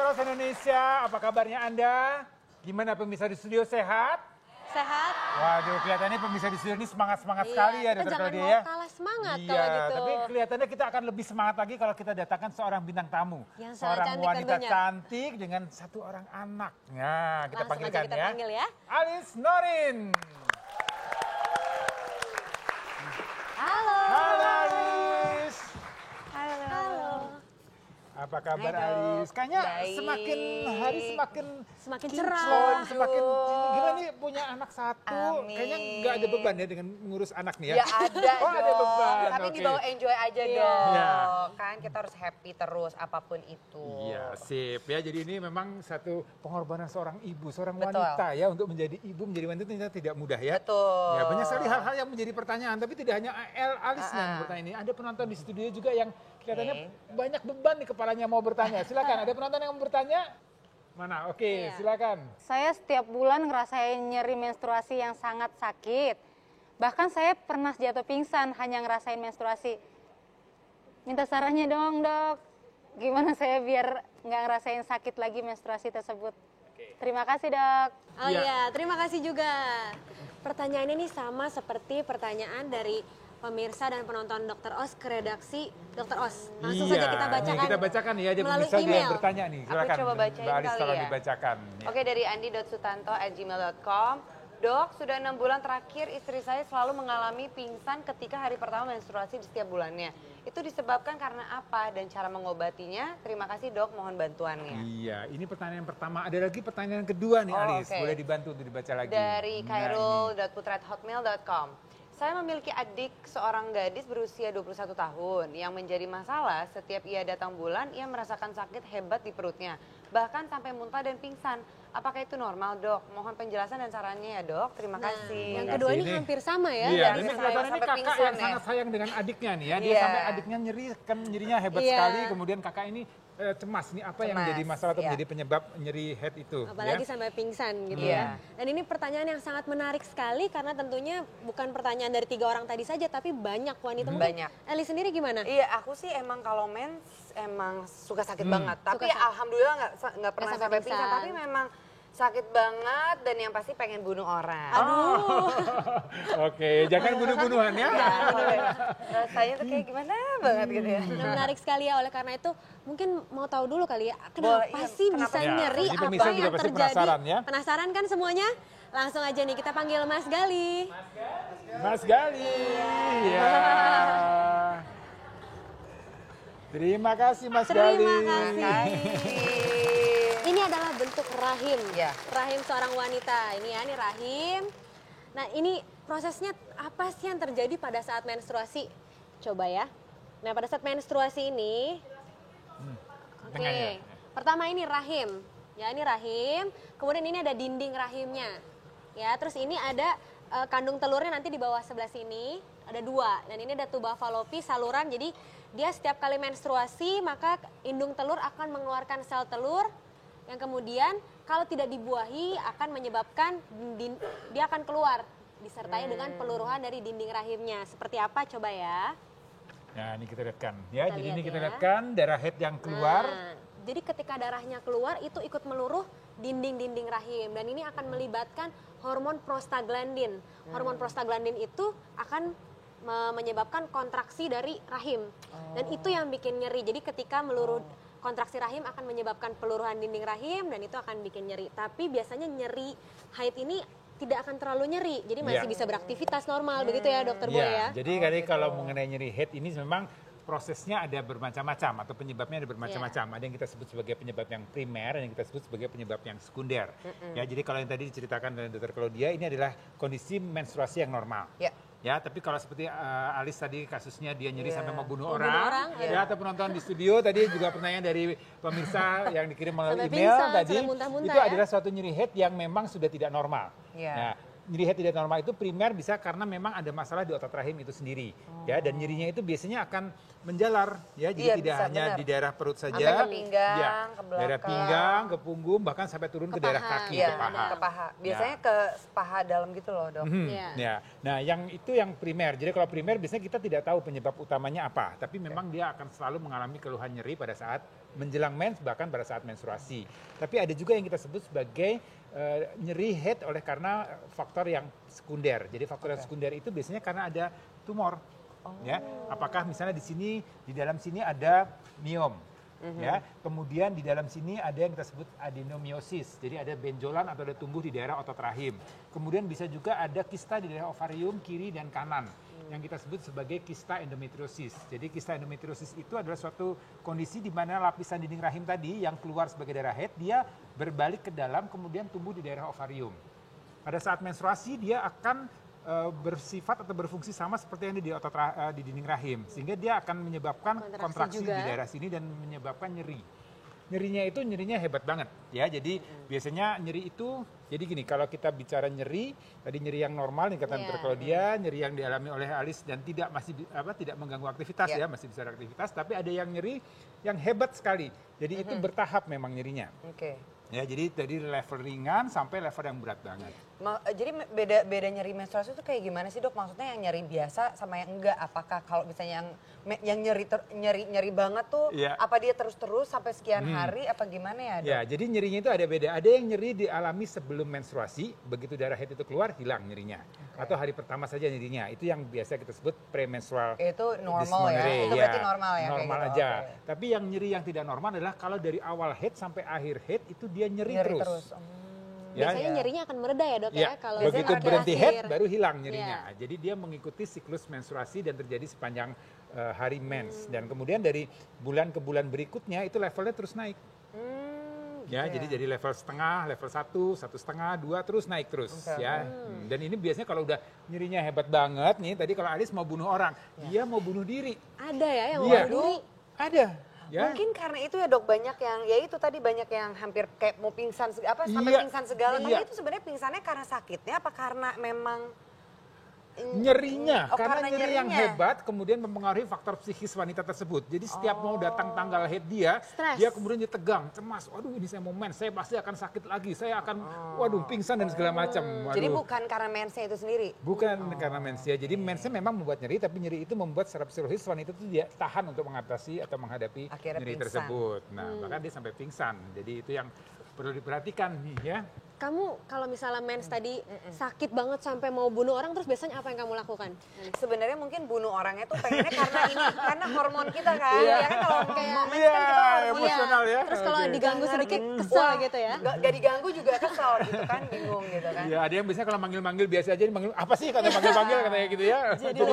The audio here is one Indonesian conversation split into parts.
Terus Indonesia, apa kabarnya Anda? Gimana pemirsa di studio, sehat? Sehat. Waduh, kelihatannya pemirsa di studio ini semangat-semangat sekali ya, Dokter Claudia ya. Jangan mau kalah semangat kalau gitu. Tapi kelihatannya kita akan lebih semangat lagi kalau kita datangkan seorang bintang tamu. Yang seorang cantik wanita tentunya. cantik dengan satu orang anak. Nah, kita Langsung panggilkan aja kita ya. panggil ya. Alice Norin. Halo. Halo Alice. Halo. Apa kabar Halo. Alice? Kayaknya Baik. semakin hari semakin cerah. kinclong, semakin Aduh. gimana nih punya anak satu. Amin. Kayaknya nggak ada beban ya dengan mengurus anak nih ya. Ya ada Oh, dong, ada beban. tapi Oke. dibawa enjoy aja Iya. dong. Iya. Kan kita harus happy terus apapun itu. Iya, sip ya. Jadi ini memang satu pengorbanan seorang ibu, seorang Betul. wanita ya untuk menjadi ibu, menjadi wanita ternyata tidak mudah ya. Betul. Ya, banyak sekali hal-hal yang menjadi pertanyaan, tapi tidak hanya Alice yang bertanya ini. Ada penonton di studio juga yang kelihatannya banyak beban di kepalanya mau bertanya. Silakan, ada penonton yang mau bertanya? Mana? Oke, silakan. Saya setiap bulan ngerasain nyeri menstruasi yang sangat sakit. Bahkan saya pernah jatuh pingsan hanya ngerasain menstruasi. Minta sarannya dong, Dok. Gimana saya biar nggak ngerasain sakit lagi menstruasi tersebut? Terima kasih, Dok. Oh Iya. iya, terima kasih juga. Pertanyaan ini sama seperti pertanyaan dari pemirsa dan penonton Dr. Os ke redaksi Dr. Os. Langsung saja kita bacakan. Nih, kita bacakan ya, dia melalui pemirsa dia email. yang bertanya nih. Silakan. coba bacain Mbak Alice kali tolong ya. dibacakan. Ya. Oke, dari andi.sutanto@gmail.com. Dok, sudah 6 bulan terakhir istri saya selalu mengalami pingsan ketika hari pertama menstruasi di setiap bulannya. Itu disebabkan karena apa dan cara mengobatinya? Terima kasih dok, mohon bantuannya. Iya, ini pertanyaan pertama. Ada lagi pertanyaan kedua nih Oh, Alice. oke. Boleh dibantu untuk dibaca lagi. Dari Nah, ini. kairul.putra@hotmail.com. Saya memiliki adik seorang gadis berusia 21 tahun yang menjadi masalah setiap ia datang bulan ia merasakan sakit hebat di perutnya. Bahkan sampai muntah dan pingsan. Apakah itu normal dok? Mohon penjelasan dan sarannya ya dok. Terima kasih. Yang Terima kedua kasih. ini hampir sama ya. Iya, dari ini saya kelihatannya ini sampai kakak pingsan yang ya. sangat sayang dengan adiknya nih ya. Dia Iya. sampai adiknya nyeri, kan nyerinya hebat Iya. sekali. Kemudian kakak ini cemas nih apa yang Cemas, menjadi masalah atau iya. menjadi penyebab nyeri head itu. Apalagi ya. sampai pingsan gitu Iya. ya. Dan ini pertanyaan yang sangat menarik sekali karena tentunya bukan pertanyaan dari 3 orang tadi saja tapi banyak wanita. Mungkin Banyak. Eli sendiri gimana? Iya, aku sih emang kalau mens emang suka sakit banget. Tapi Suka sakit. alhamdulillah nggak pernah sampai sampai pingsan. pingsan. Tapi memang sakit banget dan yang pasti pengen bunuh orang. Aduh. Oke, jangan bunuh-bunuhan ya. Rasanya tuh kayak gimana banget gitu ya. Nah, menarik sekali ya, oleh karena itu mungkin mau tahu dulu kali ya, kenapa Boleh, iya, sih kenapa? bisa Ya, nyeri, ini apa pemirsa juga yang pasti terjadi? penasaran ya. Penasaran kan semuanya? Langsung aja nih kita panggil Mas Gali. Mas Gali. Ya. Terima kasih Mas Gali. Terima kasih. Kasih. Ini adalah bentuk rahim, Ya. rahim seorang wanita. Ini ya, ini rahim. Nah ini prosesnya apa sih yang terjadi pada saat menstruasi? Coba ya. Nah pada saat menstruasi ini, oke. tengahnya. Pertama ini rahim, ya ini rahim. Kemudian ini ada dinding rahimnya, ya. Terus ini ada kandung telurnya nanti di bawah sebelah sini ada 2. Dan ini ada tuba falopi saluran. Jadi dia setiap kali menstruasi maka indung telur akan mengeluarkan sel telur yang kemudian kalau tidak dibuahi akan menyebabkan dia akan keluar disertai dengan peluruhan dari dinding rahimnya. Seperti apa coba ya? Nah, ini kita lihatkan ya. Kita Jadi lihat ini kita ya. lihatkan darah head yang keluar. Nah, jadi ketika darahnya keluar itu ikut meluruh dinding-dinding rahim dan ini akan melibatkan hormon prostaglandin. Hormon prostaglandin itu akan menyebabkan kontraksi dari rahim dan itu yang bikin nyeri. Jadi ketika meluruh kontraksi rahim akan menyebabkan peluruhan dinding rahim dan itu akan bikin nyeri. Tapi biasanya nyeri haid ini tidak akan terlalu nyeri. Jadi masih Iya. bisa beraktivitas normal begitu ya Dokter Boy ya. Jadi kalau mengenai nyeri head ini memang prosesnya ada bermacam-macam atau penyebabnya ada bermacam-macam. Ada yang kita sebut sebagai penyebab yang primer dan yang kita sebut sebagai penyebab yang sekunder. Ya, jadi kalau yang tadi diceritakan oleh Dr. Claudia ini adalah kondisi menstruasi yang normal. Ya. Ya, tapi kalau seperti Alice tadi kasusnya dia nyeri sampai mau bunuh Mau bunuh orang, orang, iya. ya atau penonton di studio tadi juga pertanyaan dari pemirsa yang dikirim melalui Sampai email pingsan, tadi, sampai muntah-muntah itu ya. adalah suatu nyeri head yang memang sudah tidak normal. Iya. Nah, nyeri head tidak normal itu primer bisa karena memang ada masalah di otot rahim itu sendiri, ya, dan nyerinya itu biasanya akan menjalar, ya, jadi Iya, tidak bisa, hanya benar. di daerah perut saja, Sampai ke pinggang, ya, ke belakang. daerah pinggang, ke punggung, bahkan sampai turun ke, Ke daerah paha. kaki, Iya, ke paha. ke paha. Biasanya ke paha dalam gitu loh dok. Iya. Ya, nah yang itu yang primer. Jadi kalau primer biasanya kita tidak tahu penyebab utamanya apa, tapi memang dia akan selalu mengalami keluhan nyeri pada saat menjelang mens, bahkan pada saat menstruasi. Tapi ada juga yang kita sebut sebagai nyeri head oleh karena faktor yang sekunder. Jadi faktor yang sekunder itu biasanya karena ada tumor. Ya, apakah misalnya di dalam sini ada miom, ya, kemudian di dalam sini ada yang kita sebut adenomiosis, jadi ada benjolan atau ada tumbuh di daerah otot rahim. Kemudian bisa juga ada kista di daerah ovarium kiri dan kanan, yang kita sebut sebagai kista endometriosis. Jadi kista endometriosis itu adalah suatu kondisi di mana lapisan dinding rahim tadi yang keluar sebagai daerah head, dia berbalik ke dalam kemudian tumbuh di daerah ovarium. Pada saat menstruasi dia akan bersifat atau berfungsi sama seperti yang di dinding rahim, sehingga dia akan menyebabkan kontraksi di daerah sini dan menyebabkan nyeri. Nyerinya hebat banget ya. Jadi biasanya nyeri itu, jadi gini, kalau kita bicara nyeri, tadi nyeri yang normal nih kata Dr. Claudia, nyeri yang dialami oleh Alis dan tidak mengganggu aktivitas ya, masih bisa beraktivitas, tapi ada yang nyeri yang hebat sekali. Jadi itu bertahap memang nyerinya. Ya, jadi dari level ringan sampai level yang berat banget. Jadi beda nyeri menstruasi itu kayak gimana sih, Dok? Maksudnya yang nyeri biasa sama yang enggak? Apakah kalau misalnya yang nyeri banget tuh apa dia terus-terus sampai sekian hari apa gimana ya, Dok? Ya, jadi nyerinya itu ada beda. Ada yang nyeri dialami sebelum menstruasi, begitu darah haid itu keluar hilang nyerinya. Atau hari pertama saja nyerinya. Itu yang biasa kita sebut premenstrual. Itu normal ya. Itu berarti normal ya. Normal gitu. aja. Tapi yang nyeri yang tidak normal adalah kalau dari awal haid sampai akhir haid itu dia nyeri terus. Biasanya nyerinya akan mereda ya, Dok ya? Kalau begitu berhenti head baru hilang nyerinya. Jadi dia mengikuti siklus menstruasi dan terjadi sepanjang hari mens. Dan kemudian dari bulan ke bulan berikutnya itu levelnya terus naik. Ya, jadi dari level setengah, level 1, 1,5, 2 terus naik terus ya. Dan ini biasanya kalau udah nyerinya hebat banget nih, tadi kalau Alis mau bunuh orang, dia mau bunuh diri. Ada ya yang mau bunuh diri? Ada. Ya. Mungkin karena itu ya, Dok, banyak yang ya itu tadi banyak yang hampir kayak mau pingsan sampai pingsan segala. Tapi itu sebenarnya pingsannya karena sakitnya apa karena memang nyerinya, karena nyeri yang hebat kemudian mempengaruhi faktor psikis wanita tersebut. Jadi setiap mau datang tanggal haid dia kemudian dia tegang, cemas. Waduh, ini saya mau mens, saya pasti akan sakit lagi, saya akan pingsan dan segala macam. Jadi bukan karena mensnya itu sendiri? Bukan karena mensnya. Jadi mensnya memang membuat nyeri, tapi nyeri itu membuat secara psikologis wanita itu dia tahan untuk mengatasi atau menghadapi nyeri tersebut. Nah, bahkan dia sampai pingsan. Jadi itu yang perlu diperhatikan nih ya. Kamu kalau misalnya mens tadi sakit banget sampai mau bunuh orang, terus biasanya apa yang kamu lakukan? Sebenarnya mungkin bunuh orangnya tuh pengennya karena hormon kita kan. Ya kan kalau kayak mens kan kita harus emosional ya. Terus kalau diganggu sedikit kesel gitu ya. Gak diganggu juga kesel gitu kan, bingung gitu kan. Iya, ada yang biasanya kalau manggil-manggil biasa aja, manggil apa sih kata manggil-manggil katanya gitu ya. Jadi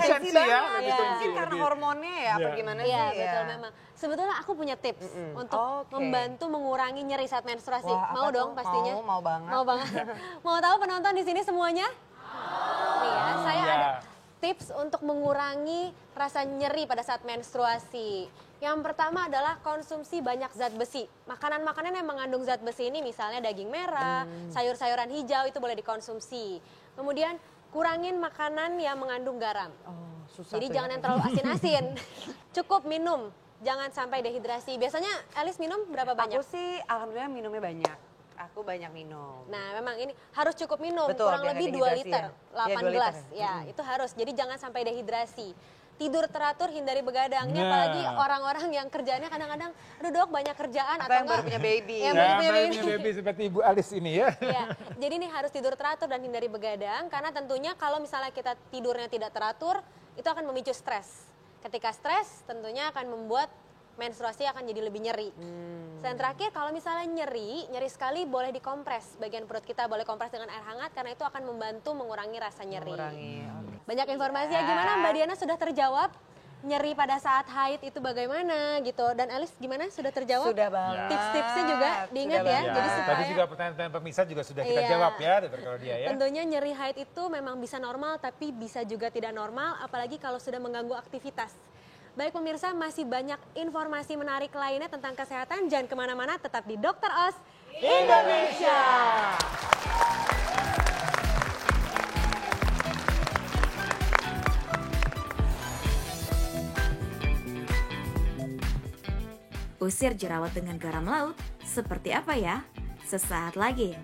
sensi ya. Mungkin karena hormonnya ya apa gimana sih? Iya, betul memang. Sebetulnya aku punya tips untuk membantu mengurangi nyeri saat menstruasi. Mau dong pastinya. Mau banget. Mau tahu penonton di sini semuanya? Nih ya, saya ada tips untuk mengurangi rasa nyeri pada saat menstruasi. Yang pertama adalah konsumsi banyak zat besi. Makanan-makanan yang mengandung zat besi ini misalnya daging merah, sayur-sayuran hijau itu boleh dikonsumsi. Kemudian kurangin makanan yang mengandung garam. Jadi jangan yang terlalu asin-asin. Cukup minum. Jangan sampai dehidrasi. Biasanya Alis minum berapa banyak? Aku sih alhamdulillah minumnya banyak. Aku banyak minum. Nah, memang ini harus cukup minum. Betul, kurang lebih 2 liter, 8 2 gelas. liter. Ya, itu harus. Jadi jangan sampai dehidrasi. Tidur teratur, hindari begadang. Ini apalagi orang-orang yang kerjaannya kadang-kadang, aduh Dok banyak kerjaan atau yang baru punya baby. Yang baru punya baby seperti Ibu Alis ini ya. Ya, jadi ini harus tidur teratur dan hindari begadang. Karena tentunya kalau misalnya kita tidurnya tidak teratur, itu akan memicu stres. Ketika stres tentunya akan membuat menstruasi akan jadi lebih nyeri. Dan terakhir kalau misalnya nyeri sekali boleh dikompres. Bagian perut kita boleh kompres dengan air hangat karena itu akan membantu mengurangi rasa nyeri. Banyak informasi ya, gimana Mbak Diana sudah terjawab? Nyeri pada saat haid itu bagaimana gitu. Dan Alis gimana, sudah terjawab? Sudah banget. Tips-tipsnya juga diingat ya. Jadi supaya tadi juga pertanyaan pemirsa juga sudah kita jawab ya, Dr. Claudia ya. Tentunya nyeri haid itu memang bisa normal tapi bisa juga tidak normal apalagi kalau sudah mengganggu aktivitas. Baik pemirsa, masih banyak informasi menarik lainnya tentang kesehatan. Jangan kemana-mana, tetap di Dr. Oz Indonesia. Usir jerawat dengan garam laut, seperti apa ya? Sesaat lagi.